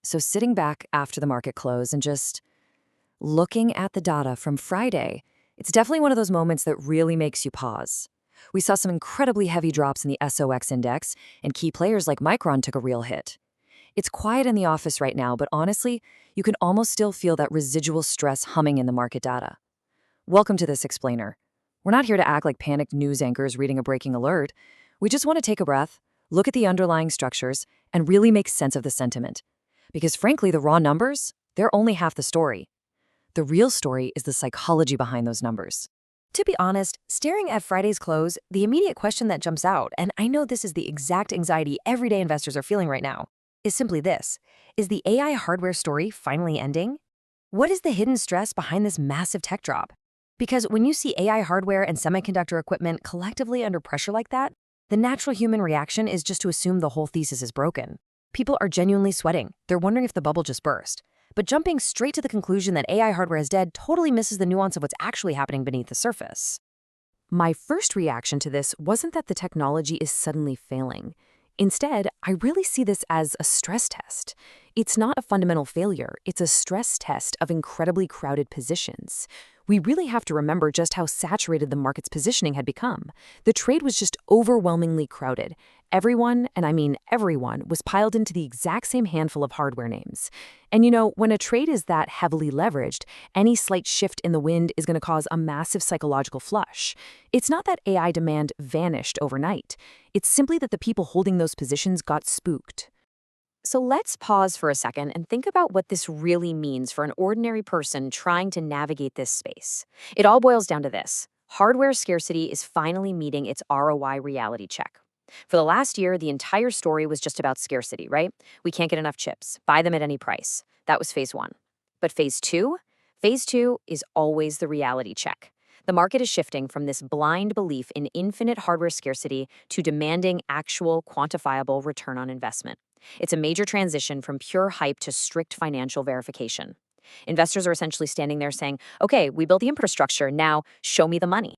So sitting back after the market close and just looking at the data from Friday, it's definitely one of those moments that really makes you pause. We saw some incredibly heavy drops in the SOX index, and key players like Micron took a real hit. It's quiet in the office right now, but honestly, you can almost still feel that residual stress humming in the market data. Welcome to this explainer. We're not here to act like panicked news anchors reading a breaking alert. We just want to take a breath, look at the underlying structures, and really make sense of the sentiment. Because frankly, the raw numbers, they're only half the story. The real story is the psychology behind those numbers. To be honest, staring at Friday's close, the immediate question that jumps out, and I know this is the exact anxiety everyday investors are feeling right now, is simply this. Is the AI hardware story finally ending? What is the hidden stress behind this massive tech drop? Because when you see AI hardware and semiconductor equipment collectively under pressure like that, the natural human reaction is just to assume the whole thesis is broken. People are genuinely sweating. They're wondering if the bubble just burst. But jumping straight to the conclusion that AI hardware is dead totally misses the nuance of what's actually happening beneath the surface. My first reaction to this wasn't that the technology is suddenly failing. Instead, I really see this as a stress test. It's not a fundamental failure, it's a stress test of incredibly crowded positions. We really have to remember just how saturated the market's positioning had become. The trade was just overwhelmingly crowded. Everyone, and I mean everyone, was piled into the exact same handful of hardware names. And you know, when a trade is that heavily leveraged, any slight shift in the wind is going to cause a massive psychological flush. It's not that AI demand vanished overnight. It's simply that the people holding those positions got spooked. So let's pause for a second and think about what this really means for an ordinary person trying to navigate this space. It all boils down to this. Hardware scarcity is finally meeting its ROI reality check. For the last year, the entire story was just about scarcity, right? We can't get enough chips. Buy them at any price. That was phase one. But phase two? Phase two is always the reality check. The market is shifting from this blind belief in infinite hardware scarcity to demanding actual, quantifiable return on investment. It's a major transition from pure hype to strict financial verification. Investors are essentially standing there saying, okay, we built the infrastructure, now show me the money.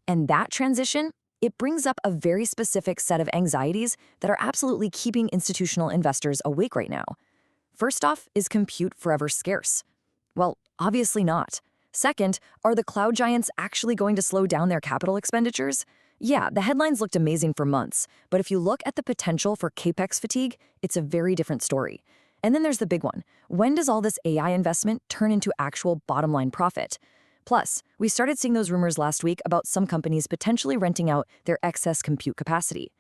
And that transition, it brings up a very specific set of anxieties that are absolutely keeping institutional investors awake right now. First off, is compute forever scarce? Well, obviously not. Second, are the cloud giants actually going to slow down their capital expenditures? Yeah, the headlines looked amazing for months, but if you look at the potential for capex fatigue, it's a very different story. And then there's the big one. When does all this AI investment turn into actual bottom-line profit? Plus, we started seeing those rumors last week about some companies potentially renting out their excess compute capacity.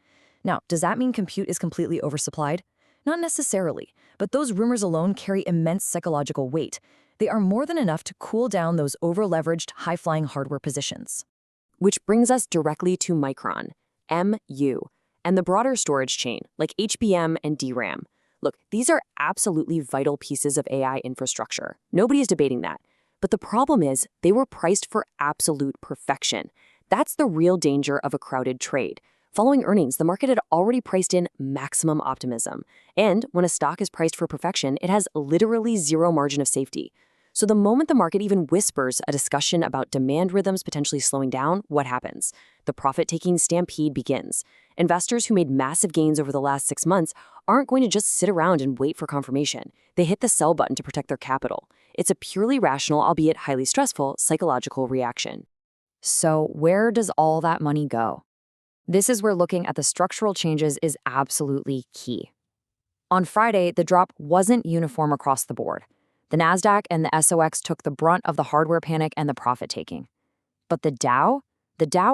Now, does that mean compute is completely oversupplied? Not necessarily, but those rumors alone carry immense psychological weight. They are more than enough to cool down those over-leveraged, high-flying hardware positions. Which brings us directly to Micron, MU, and the broader storage chain, like HBM and DRAM. Look, these are absolutely vital pieces of AI infrastructure. Nobody is debating that. But the problem is, they were priced for absolute perfection. That's the real danger of a crowded trade. Following earnings, the market had already priced in maximum optimism. And when a stock is priced for perfection, it has literally zero margin of safety. So the moment the market even whispers a discussion about demand rhythms potentially slowing down, what happens? The profit-taking stampede begins. Investors who made massive gains over the last 6 months aren't going to just sit around and wait for confirmation. They hit the sell button to protect their capital. It's a purely rational, albeit highly stressful, psychological reaction. So where does all that money go? This is where looking at the structural changes is absolutely key. On Friday, the drop wasn't uniform across the board. The Nasdaq and the SOX took the brunt of the hardware panic and the profit-taking. But the Dow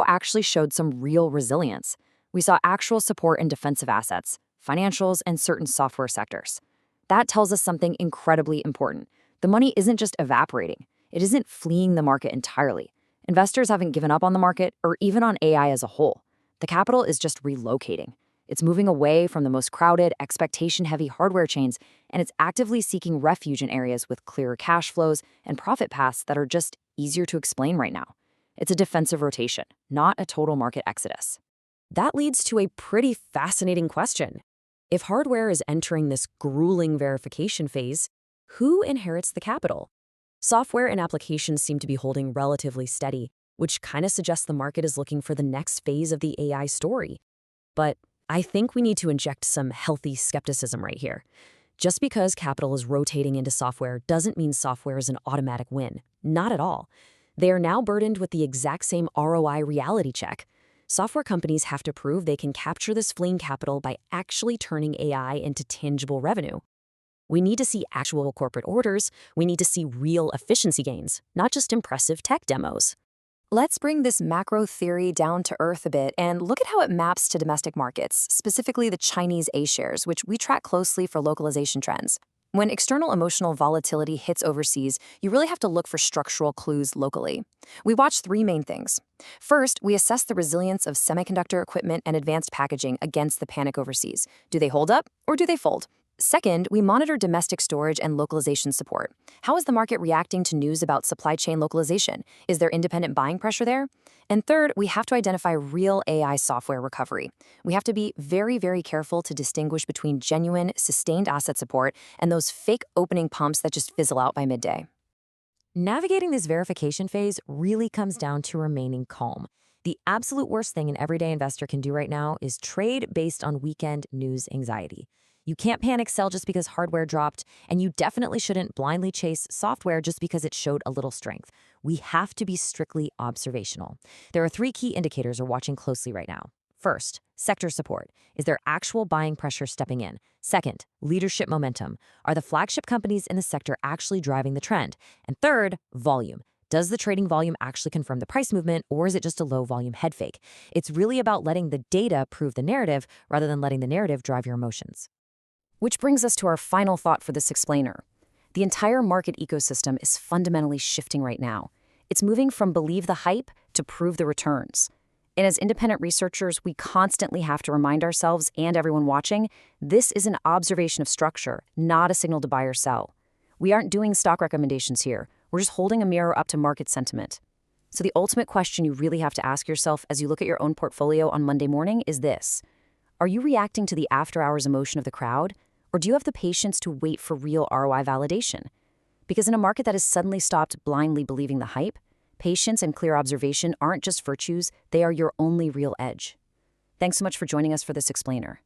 actually showed some real resilience. We saw actual support in defensive assets, financials, and certain software sectors. That tells us something incredibly important. The money isn't just evaporating. It isn't fleeing the market entirely. Investors haven't given up on the market or even on AI as a whole. The capital is just relocating. It's moving away from the most crowded, expectation-heavy hardware chains, and it's actively seeking refuge in areas with clearer cash flows and profit paths that are just easier to explain right now. It's a defensive rotation, not a total market exodus. That leads to a pretty fascinating question. If hardware is entering this grueling verification phase, who inherits the capital? Software and applications seem to be holding relatively steady, which kind of suggests the market is looking for the next phase of the AI story. But I think we need to inject some healthy skepticism right here. Just because capital is rotating into software doesn't mean software is an automatic win. Not at all. They are now burdened with the exact same ROI reality check. Software companies have to prove they can capture this fleeing capital by actually turning AI into tangible revenue. We need to see actual corporate orders. We need to see real efficiency gains, not just impressive tech demos. Let's bring this macro theory down to earth a bit and look at how it maps to domestic markets, specifically the Chinese A-shares, which we track closely for localization trends. When external emotional volatility hits overseas, you really have to look for structural clues locally. We watch three main things. First, we assess the resilience of semiconductor equipment and advanced packaging against the panic overseas. Do they hold up or do they fold? Second, we monitor domestic storage and localization support. How is the market reacting to news about supply chain localization? Is there independent buying pressure there? And third, we have to identify real AI software recovery. We have to be very, very careful to distinguish between genuine, sustained asset support and those fake opening pumps that just fizzle out by midday. Navigating this verification phase really comes down to remaining calm. The absolute worst thing an everyday investor can do right now is trade based on weekend news anxiety. You can't panic sell just because hardware dropped, and you definitely shouldn't blindly chase software just because it showed a little strength. We have to be strictly observational. There are three key indicators we're watching closely right now. First, sector support. Is there actual buying pressure stepping in? Second, leadership momentum. Are the flagship companies in the sector actually driving the trend? And third, volume. Does the trading volume actually confirm the price movement, or is it just a low-volume head fake? It's really about letting the data prove the narrative rather than letting the narrative drive your emotions. Which brings us to our final thought for this explainer. The entire market ecosystem is fundamentally shifting right now. It's moving from believe the hype to prove the returns. And as independent researchers, we constantly have to remind ourselves and everyone watching, this is an observation of structure, not a signal to buy or sell. We aren't doing stock recommendations here. We're just holding a mirror up to market sentiment. So the ultimate question you really have to ask yourself as you look at your own portfolio on Monday morning is this. Are you reacting to the after-hours emotion of the crowd? Or do you have the patience to wait for real ROI validation? Because in a market that has suddenly stopped blindly believing the hype, patience and clear observation aren't just virtues, they are your only real edge. Thanks so much for joining us for this explainer.